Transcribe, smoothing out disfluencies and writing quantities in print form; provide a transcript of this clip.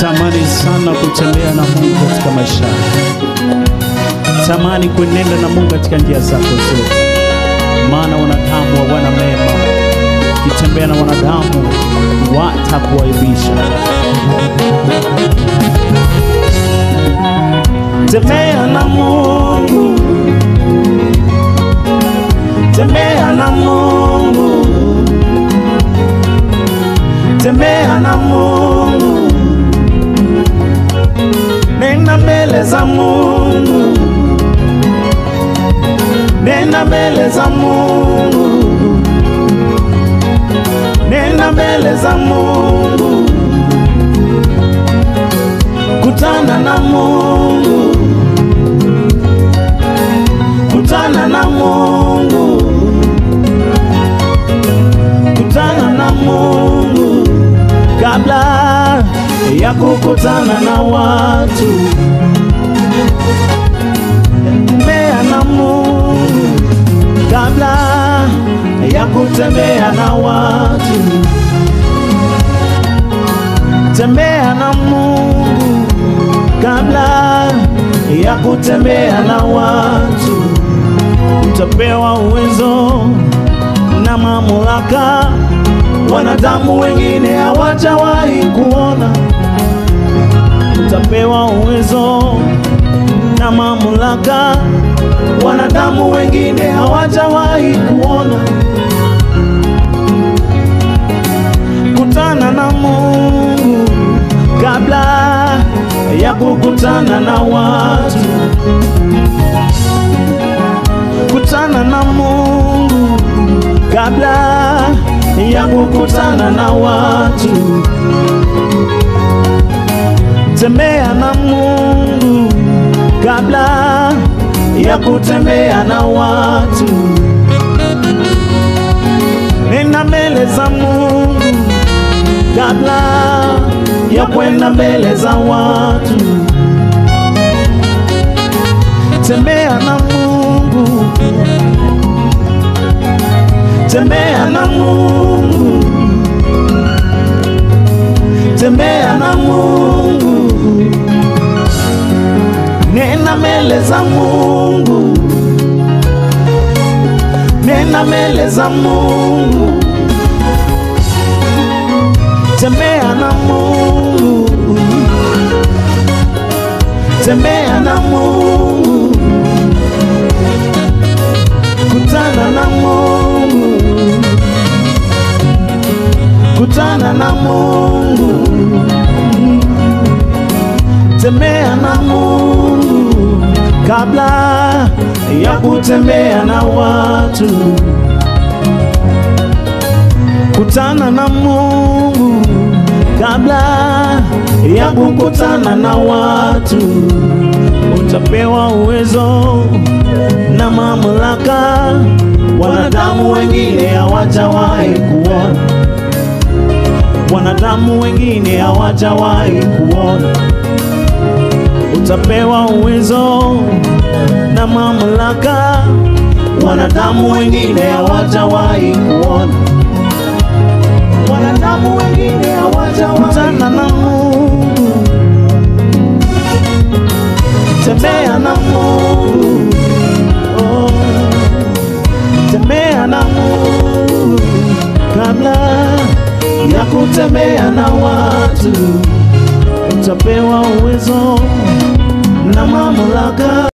Tamani sana kutembea na Mungu katika maisha. Tamani kuenenda na Mungu katika njia zako zote. Maana wanadamu hawana mema. Ukitembea na wanadamu watakuaibisha. Tembea na Mungu. Tembea na Mungu. Tembea na Mungu. Nenda mbele za Mungu. Nenda mbele za Mungu. Nenda mbele za Mungu. Kutana na Mungu. Kutana na Mungu. Kutana na Mungu kabla ya kukutana na watu. Tembea na Mungu kabla ya kutembea na watu. Tembea na Mungu kabla ya kutembea na watu. Utapewa uwezo na mamlaka wanadamu wengine hawajawahi kuona. Utapewa uwezo na mamlaka wanadamu wengine hawajawahi kuona. Kutana na Mungu kabla ya kukutana na watu. Kutana na Mungu kabla ya kukutana na watu. Tembea na Mungu kabla ya kutembea na watu. Nenda mbele za Mungu kabla ya kwenda mbele za watu. Tembea na Mungu. Tembea na Mungu. Tembea na Mungu. Nenda mbele za Mungu. Nenda mbele za Mungu. Tembea na Mungu. Tembea na Mungu. Kutana na Mungu. Kutana na Mungu. Tembea na Mungu kabla ya kutembea na watu. Kutana na Mungu kabla ya kukutana na watu. Utapewa uwezo na mamlaka wanadamu wengine hawajawahi kuona. Wanadamu wengine hawajawahi kuona. Utapewa uwezo na mamlaka wanadamu wengine hawajawahi kuona. Wanadamu wengine hawajawahi. Kutana na Mungu. Tembea na Mungu. Oh. Tembea na Mungu kabla ya kutembea na watu. Utapewa uwezo na mamlaka